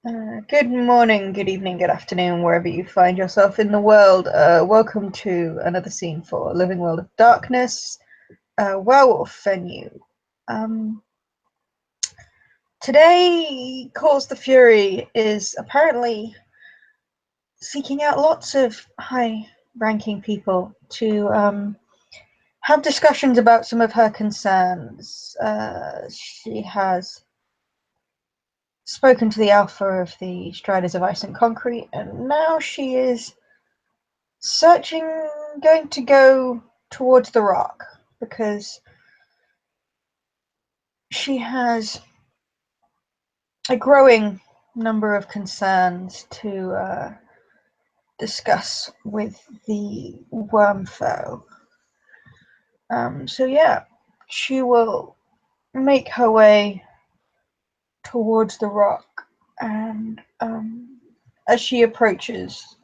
Good morning, good evening, good afternoon, wherever you find yourself in the world. Welcome to another scene for Living World of Darkness, Werewolf venue. Today, Cause the Fury is apparently seeking out lots of high-ranking people to have discussions about some of her concerns. She has spoken to the Alpha of the Striders of Ice and Concrete, and now she is going to go towards the rock because she has a growing number of concerns to discuss with the Wormfoe. So yeah, she will make her way towards the rock, and as she approaches,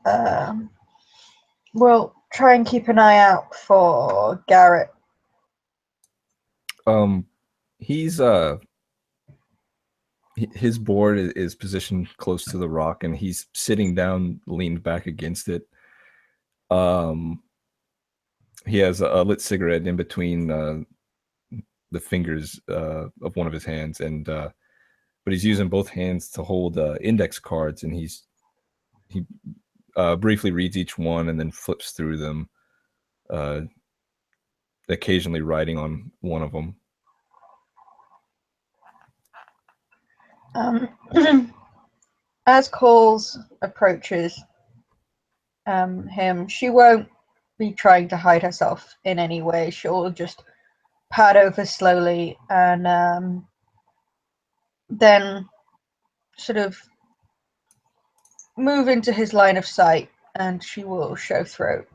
we'll try and keep an eye out for Garrett. He's his board is positioned close to the rock, and he's sitting down, leaned back against it. He has a lit cigarette in between the fingers of one of his hands, and but he's using both hands to hold index cards, and he briefly reads each one and then flips through them, occasionally writing on one of them. As Coles approaches him, she won't be trying to hide herself in any way. She'll just pad over slowly and then sort of move into his line of sight, and she will show throat.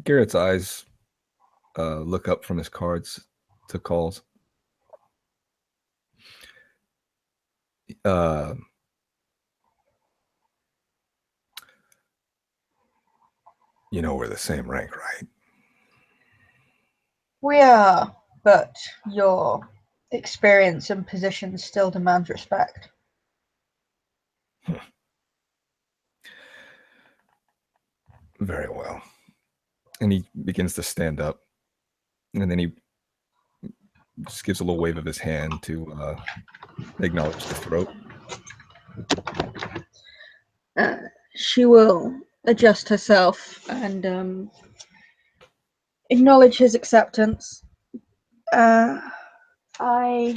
Garrett's eyes look up from his cards to Coles. You know we're the same rank, right? We are, but your experience and position still demands respect. Very well. And he begins to stand up, and then he just gives a little wave of his hand to acknowledge the throat. She will adjust herself and acknowledge his acceptance. I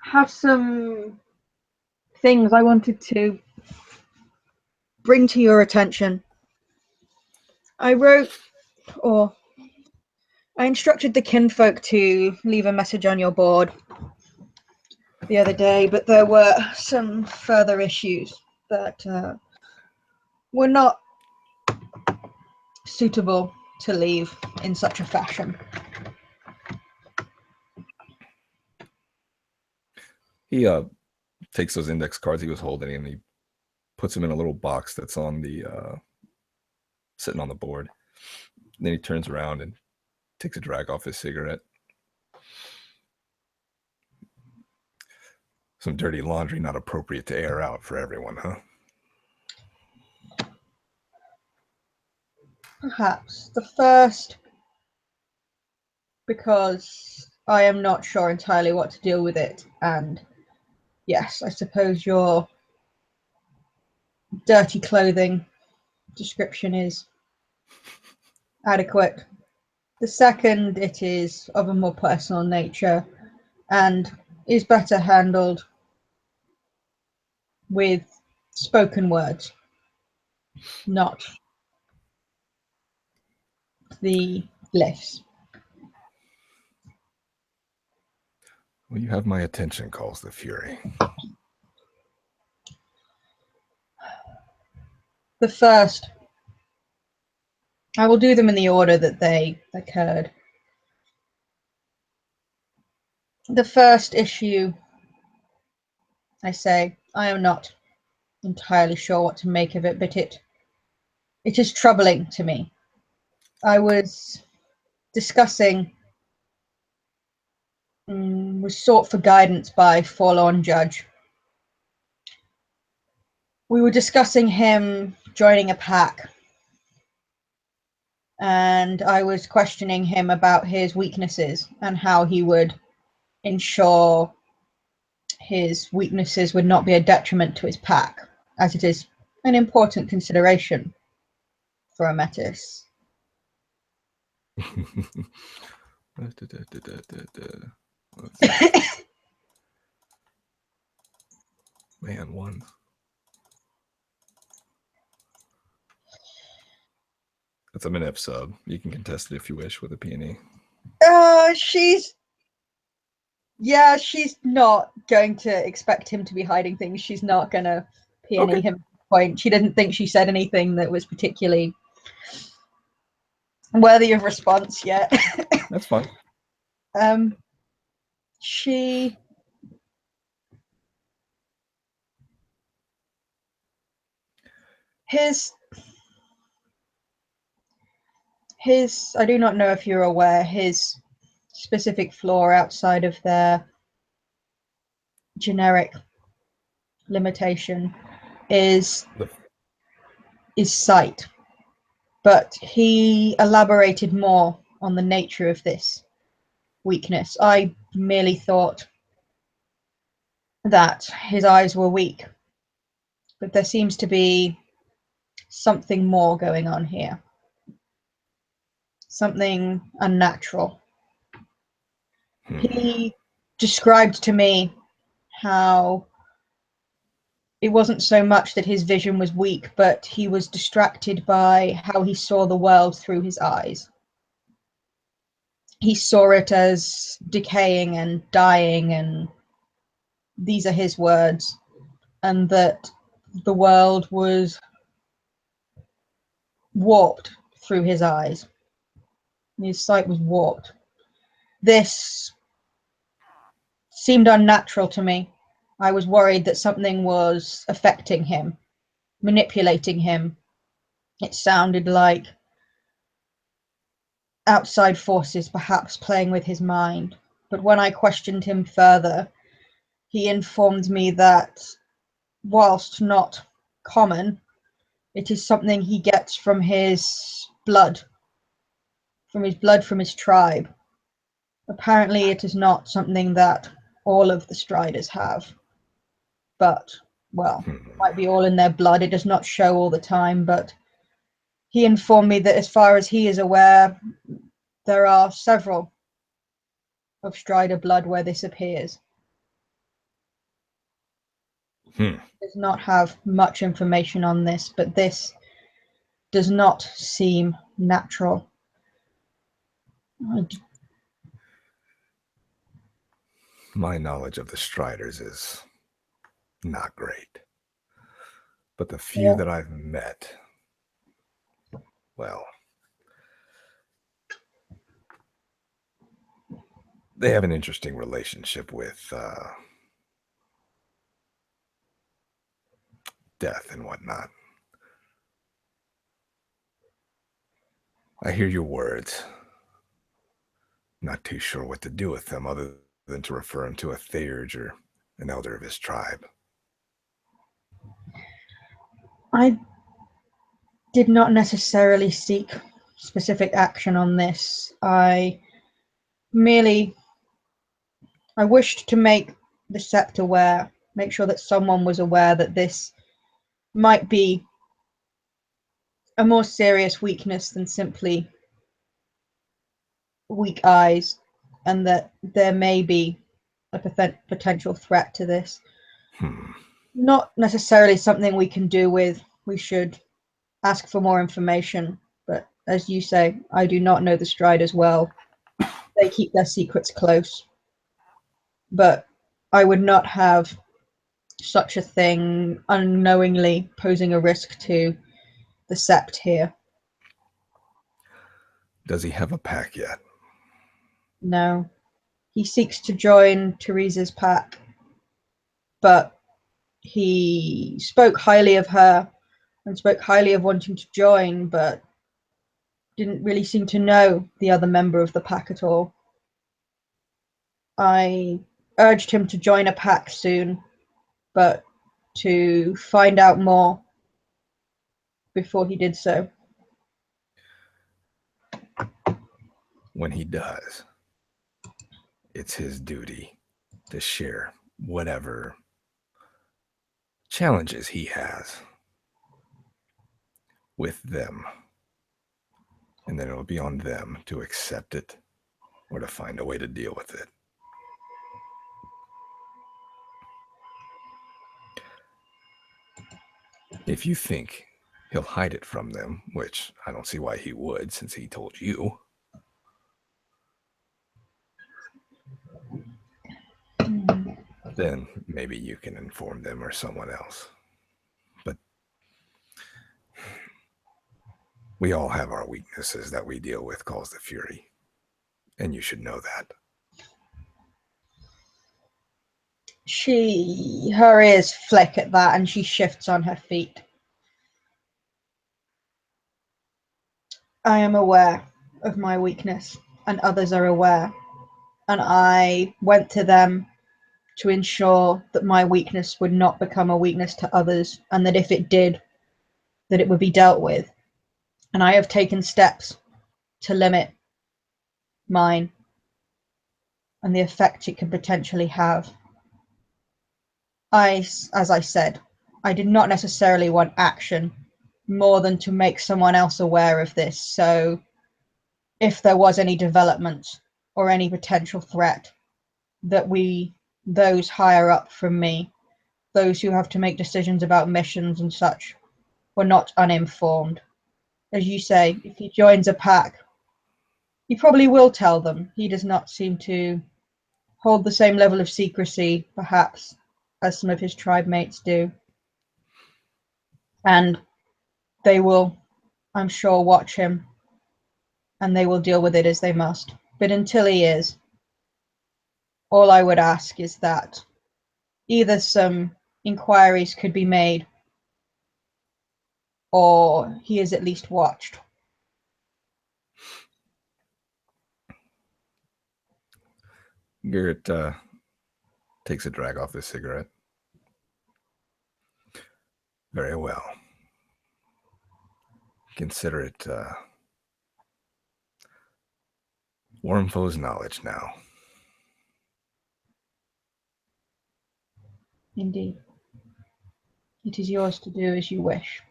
have some things I wanted to bring to your attention. I instructed the kinfolk to leave a message on your board the other day, but there were some further issues that were not suitable to leave in such a fashion. He takes those index cards he was holding and he puts them in a little box that's on the sitting on the board. And then he turns around and takes a drag off his cigarette. Some dirty laundry not appropriate to air out for everyone, huh? Perhaps the first, because I am not sure entirely what to deal with it, and yes, I suppose your dirty clothing description is adequate. The second, it is of a more personal nature and is better handled with spoken words, not the glyphs. Well, you have my attention, calls the Fury. The first, I will do them in the order that they occurred. The first issue, I say, I am not entirely sure what to make of it, but it is troubling to me. I was discussing with was sought for guidance by Forlorn Judge. We were discussing him joining a pack, and I was questioning him about his weaknesses and how he would ensure his weaknesses would not be a detriment to his pack, as it is an important consideration for a Metis. Man, one. That's a minute sub. You can contest it if you wish with a peony. She's not going to expect him to be hiding things. She's not going to peony him at this point. She didn't think she said anything that was particularly worthy of response yet. That's fine. His I do not know if you're aware, his specific flaw outside of their generic limitation is sight. But he elaborated more on the nature of this weakness. I merely thought that his eyes were weak, but there seems to be something more going on here. Something unnatural. He described to me how it wasn't so much that his vision was weak, but he was distracted by how he saw the world through his eyes. He saw it as decaying and dying, and these are his words, and that the world was warped through his eyes. His sight was warped. This seemed unnatural to me. I was worried that something was affecting him, manipulating him. It sounded like outside forces perhaps playing with his mind. But when I questioned him further, he informed me that whilst not common, it is something he gets from his blood, from his tribe. Apparently it is not something that all of the Striders have, but, well, it might be all in their blood. It does not show all the time, but he informed me that as far as he is aware, there are several of Strider blood where this appears. Does not have much information on this, but this does not seem natural. My knowledge of the Striders is not great, but the few that I've met, well, they have an interesting relationship with death and whatnot. I hear your words. Not too sure what to do with them other than to refer him to a Theurge or an elder of his tribe. I did not necessarily seek specific action on this. I wished to make the Sept aware, make sure that someone was aware that this might be a more serious weakness than simply weak eyes, and that there may be a potential threat to this. Not necessarily something we can do with. We should ask for more information, but as you say, I do not know the Striders well. They keep their secrets close. But I would not have such a thing unknowingly posing a risk to the Sept here. Does he have a pack yet? No. He seeks to join Teresa's pack, but he spoke highly of her and spoke highly of wanting to join, but didn't really seem to know the other member of the pack at all. I urged him to join a pack soon, but to find out more before he did so. When he does, it's his duty to share whatever challenges he has with them. And then it'll be on them to accept it or to find a way to deal with it. If you think he'll hide it from them, which I don't see why he would since he told you, then maybe you can inform them or someone else. But we all have our weaknesses that we deal with, calls the Fury. And you should know that. Her ears flick at that and she shifts on her feet. I am aware of my weakness, and others are aware. And I went to them to ensure that my weakness would not become a weakness to others, and that if it did, that it would be dealt with. And I have taken steps to limit mine and the effect it could potentially have. As I said, I did not necessarily want action more than to make someone else aware of this. So if there was any development or any potential threat, that those higher up from me, those who have to make decisions about missions and such, were not uninformed. As you say, if he joins a pack, he probably will tell them. He does not seem to hold the same level of secrecy, perhaps, as some of his tribe mates do. And they will, I'm sure, watch him, and they will deal with it as they must. But until he is, all I would ask is that either some inquiries could be made, or he is at least watched. Garrett takes a drag off his cigarette. Very well. Consider it Wormfoe's knowledge now. Indeed. It is yours to do as you wish.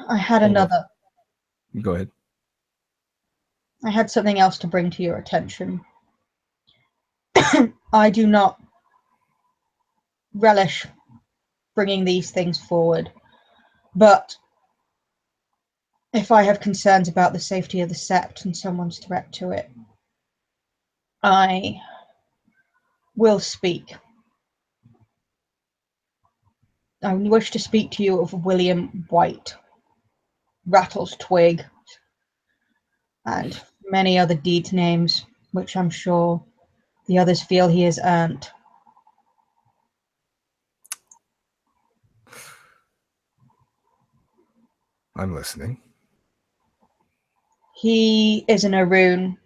I had another. Go ahead. I had something else to bring to your attention. I do not relish bringing these things forward, but if I have concerns about the safety of the Sept and someone's threat to it, I will speak. I wish to speak to you of William White, Rattles Twig, and many other deed names, which I'm sure the others feel he has earned. I'm listening. He is an Arun,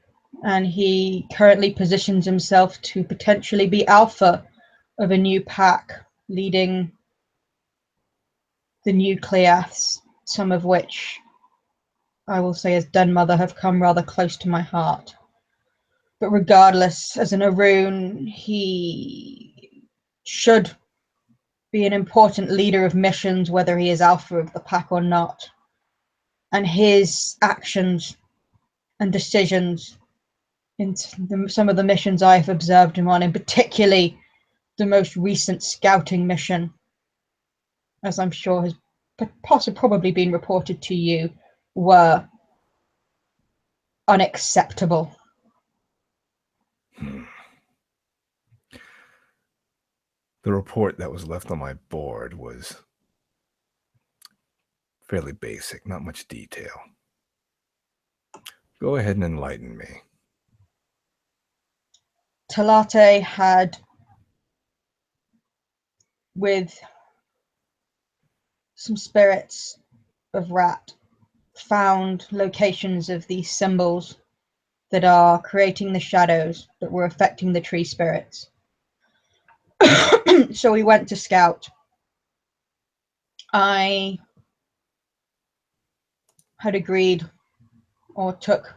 and he currently positions himself to potentially be alpha of a new pack, leading the new Cleaths, some of which I will say as Dunmother have come rather close to my heart. But regardless, as an Arun, he should be an important leader of missions, whether he is alpha of the pack or not. And his actions and decisions in some of the missions I've observed him on, and particularly the most recent scouting mission, as I'm sure has probably been reported to you, were unacceptable. The report that was left on my board was fairly basic, not much detail. Go ahead and enlighten me. Talate had, with some spirits of rat, found locations of these symbols that are creating the shadows that were affecting the tree spirits. So we went to scout. I had agreed or took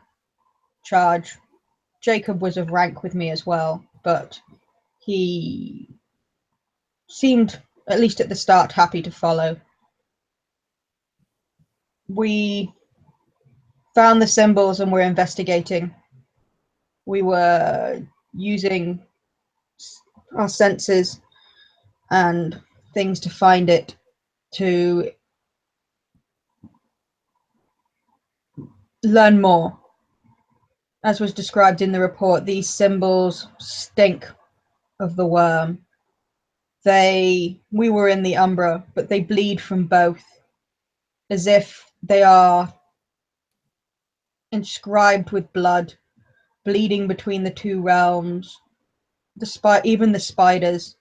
charge. Jacob was of rank with me as well, but he seemed, at least at the start, happy to follow. We found the symbols and were investigating. We were using our senses and things to find it, to learn more. As was described in the report, these symbols stink of the worm. We were in the Umbra, but they bleed from both, as if they are inscribed with blood, bleeding between the two realms. Even the spiders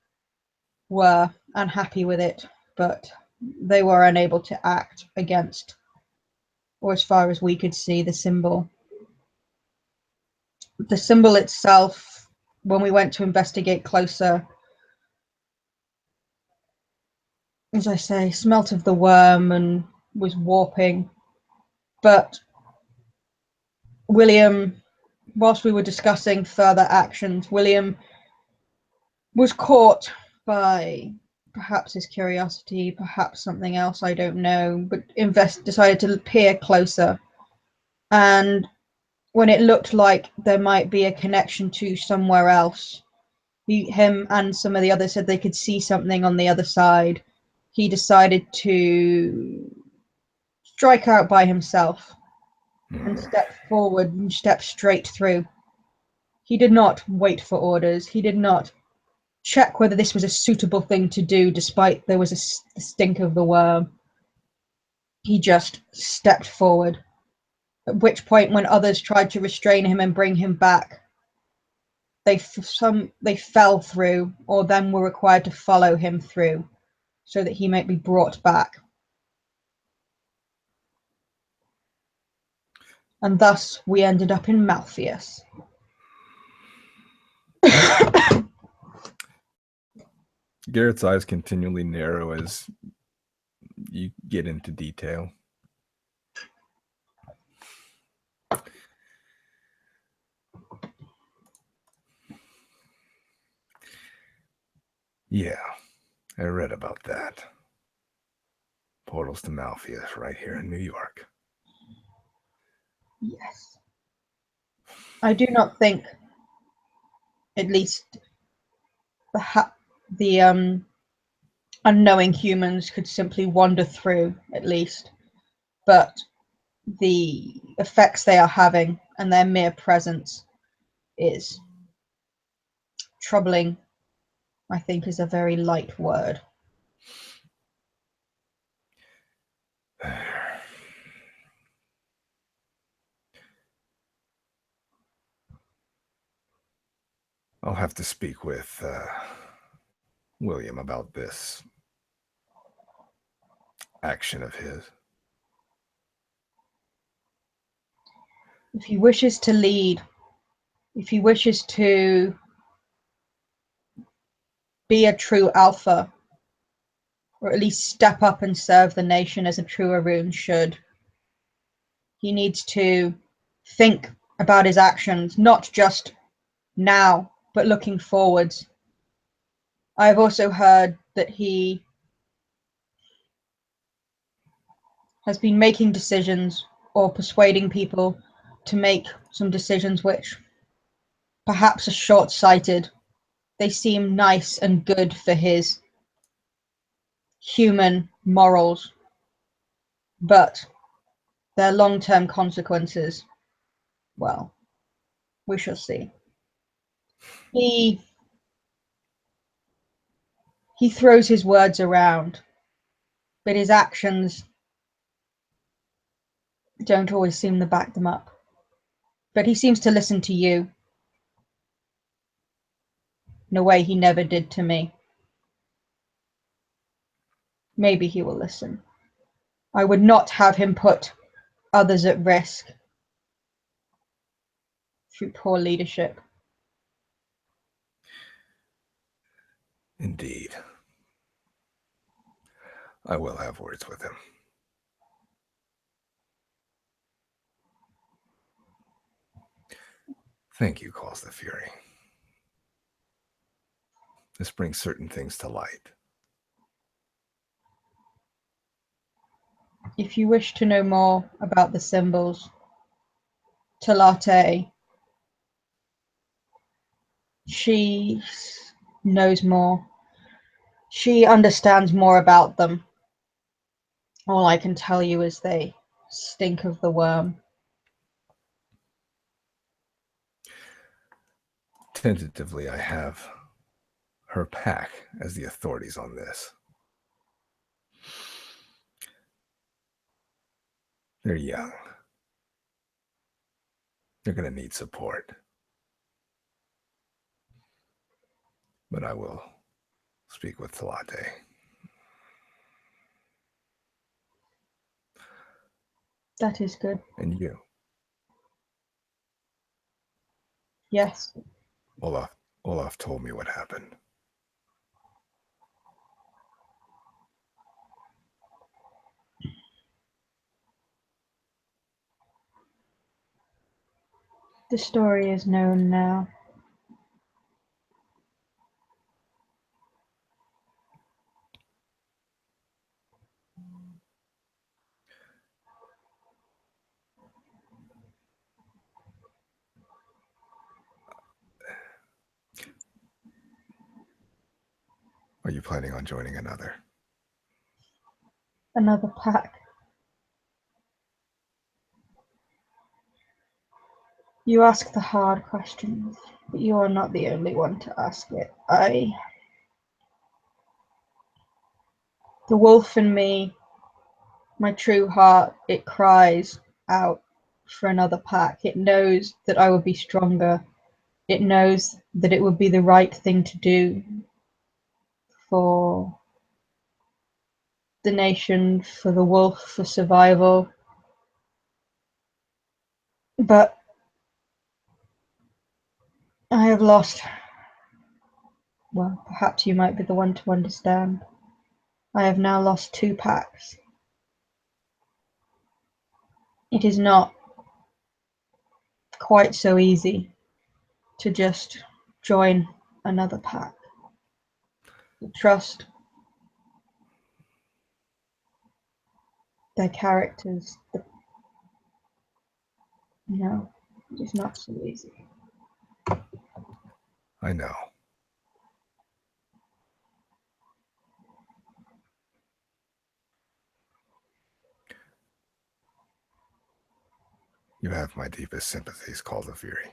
were unhappy with it, but they were unable to act against, or as far as we could see, the symbol. The symbol itself, when we went to investigate closer, as I say, smelt of the worm and was warping. But William, whilst we were discussing further actions, William was caught by perhaps his curiosity, perhaps something else, I don't know, but decided to peer closer. And when it looked like there might be a connection to somewhere else, him and some of the others said they could see something on the other side. He decided to strike out by himself and step forward and step straight through. He did not wait for orders. He did not check whether this was a suitable thing to do, despite there was the stink of the worm. He just stepped forward, at which point, when others tried to restrain him and bring him back, they fell through, or then were required to follow him through so that he might be brought back. And thus we ended up in Malpheus. Garrett's eyes continually narrow as you get into detail. Yeah, I read about that. Portals to Malpheus right here in New York. Yes. I do not think, at least the unknowing humans could simply wander through, at least, but the effects they are having and their mere presence is troubling, I think, is a very light word. I'll have to speak with William about this action of his. If he wishes to lead, if he wishes to be a true alpha, or at least step up and serve the nation as a true Arun should, he needs to think about his actions, not just now, but looking forwards. I've also heard that he has been making decisions or persuading people to make some decisions which perhaps are short-sighted. They seem nice and good for his human morals, but their long-term consequences, well, we shall see. He throws his words around, but his actions don't always seem to back them up. But he seems to listen to you in a way he never did to me. Maybe he will listen. I would not have him put others at risk through poor leadership. Indeed. I will have words with him. Thank you, calls the Fury. This brings certain things to light. If you wish to know more about the symbols, Talate, she knows more. She understands more about them. All I can tell you is they stink of the worm. Tentatively, I have her pack as the authorities on this. They're young. They're going to need support. But I will speak with Talate. That is good. And you? Yes. Olaf told me what happened. The story is known now. Are you planning on joining another? Another pack. You ask the hard questions, but you are not the only one to ask it. The wolf in me, my true heart, it cries out for another pack. It knows that I would be stronger. It knows that it would be the right thing to do for the nation, for the wolf, for survival. But I have lost. Well, perhaps you might be the one to understand. I have now lost 2 packs. It is not quite so easy to just join another pack. The trust, their characters, it is not so easy. I know. You have my deepest sympathies, call the Fury.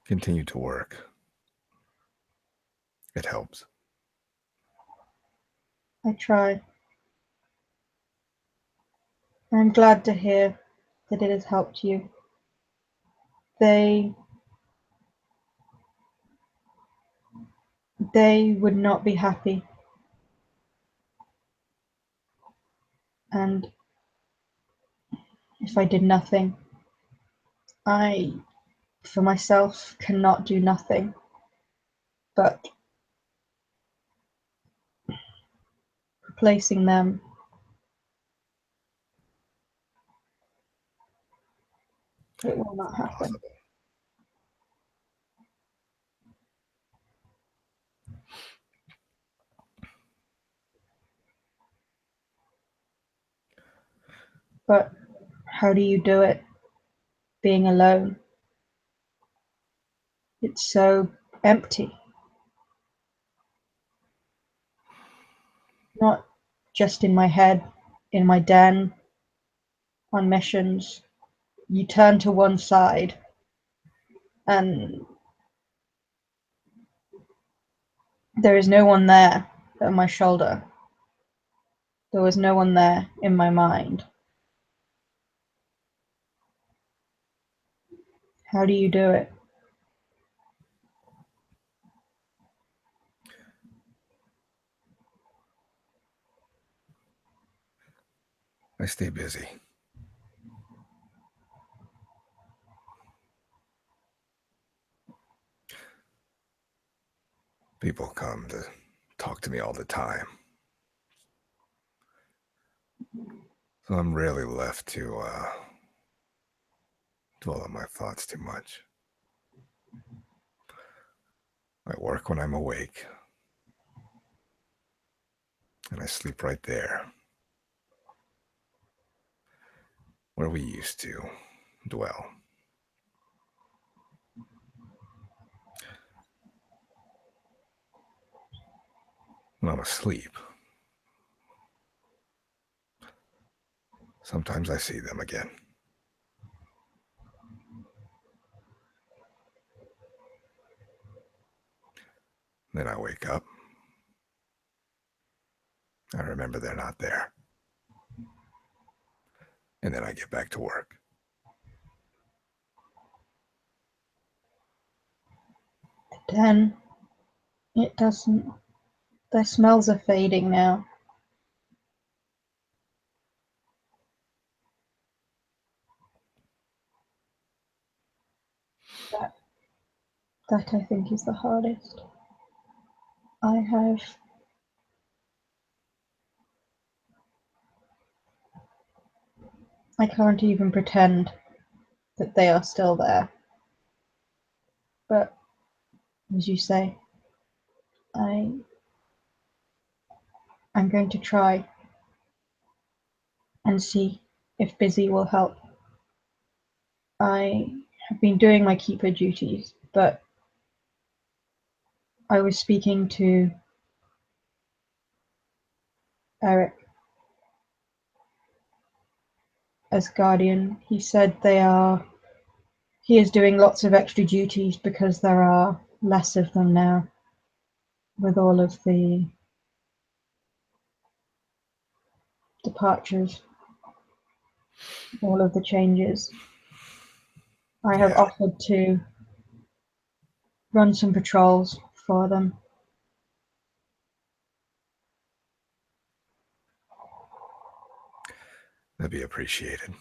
Continue to work. It helps. I try. I'm glad to hear that it has helped you. They would not be happy. And if I did nothing, I, for myself, cannot do nothing. But replacing them, it will not happen. Possible. But how do you do it? Being alone. It's so empty. Not just in my head, in my den, on missions. You turn to one side and there is no one there at my shoulder. There was no one there in my mind. How do you do it? I stay busy. People come to talk to me all the time. So I'm rarely left to dwell on my thoughts too much. I work when I'm awake, and I sleep right there, where we used to dwell. When I'm asleep, sometimes I see them again. Then I wake up. I remember they're not there. And then I get back to work. Then it doesn't. Their smells are fading now. That I think is the hardest. I can't even pretend that they are still there. But as you say, I'm going to try and see if busy will help. I have been doing my keeper duties, but I was speaking to Eric as guardian. He said he is doing lots of extra duties because there are less of them now with all of the departures, all of the changes. I have offered to run some patrols for them. That'd be appreciated.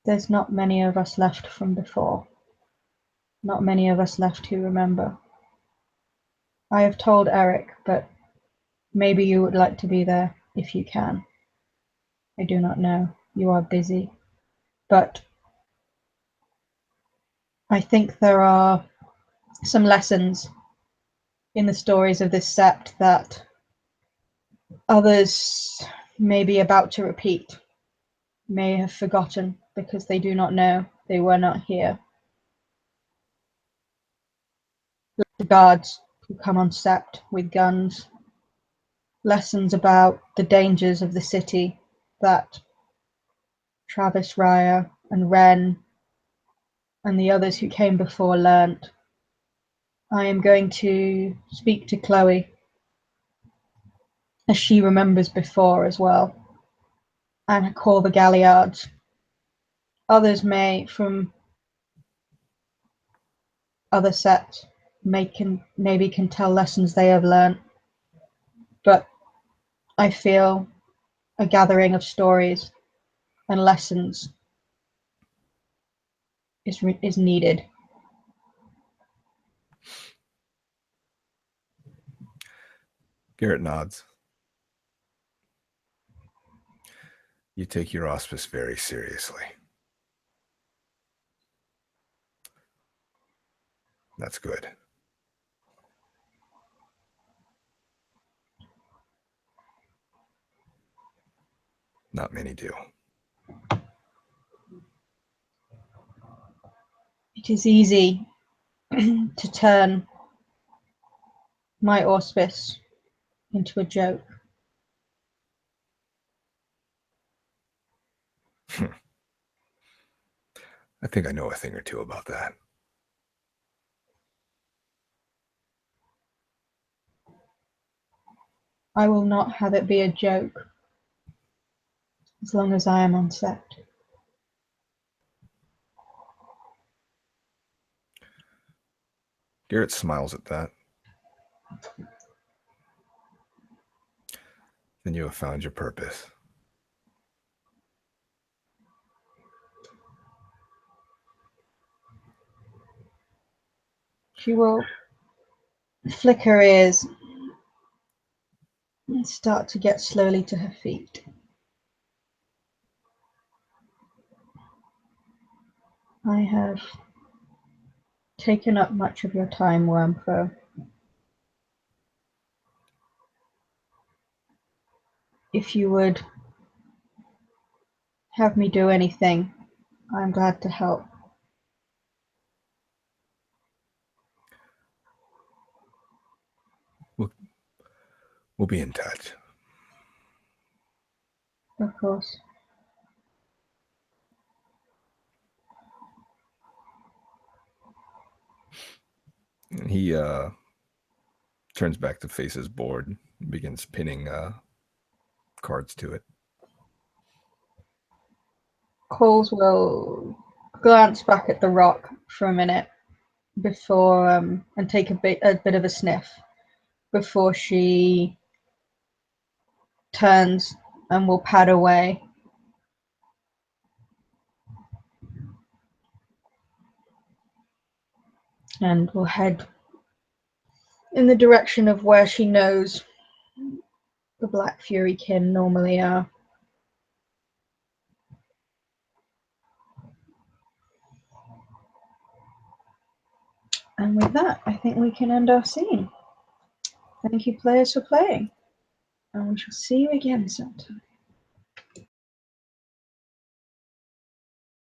There's not many of us left from before. Not many of us left who remember. I have told Eric, but maybe you would like to be there if you can. I do not know. You are busy. But I think there are some lessons in the stories of this sept that others may be about to repeat, may have forgotten because they do not know, they were not here. The guards who come on sept with guns, lessons about the dangers of the city that Travis Ryer and Wren and the others who came before learnt. I am going to speak to Chloe as she remembers before as well, and call the Galliards. Others may, from other sets, maybe can tell lessons they have learnt, but I feel a gathering of stories and lessons is needed. Garrett nods. You take your auspice very seriously. That's good. Not many do. It is easy to turn my auspice into a joke. I think I know a thing or two about that. I will not have it be a joke as long as I am on set. Garrett smiles at that. Then you have found your purpose. She will flick her ears and start to get slowly to her feet. I have taken up much of your time, Wormfo. If you would have me do anything, I'm glad to help. We'll be in touch. Of course. And he turns back to face his board and begins pinning cards to it. Coles will glance back at the rock for a minute before and take a bit of a sniff before she turns and will pad away. And will head in the direction of where she knows the Black Fury kin normally are. And with that, I think we can end our scene. Thank you, players, for playing. And we shall see you again sometime.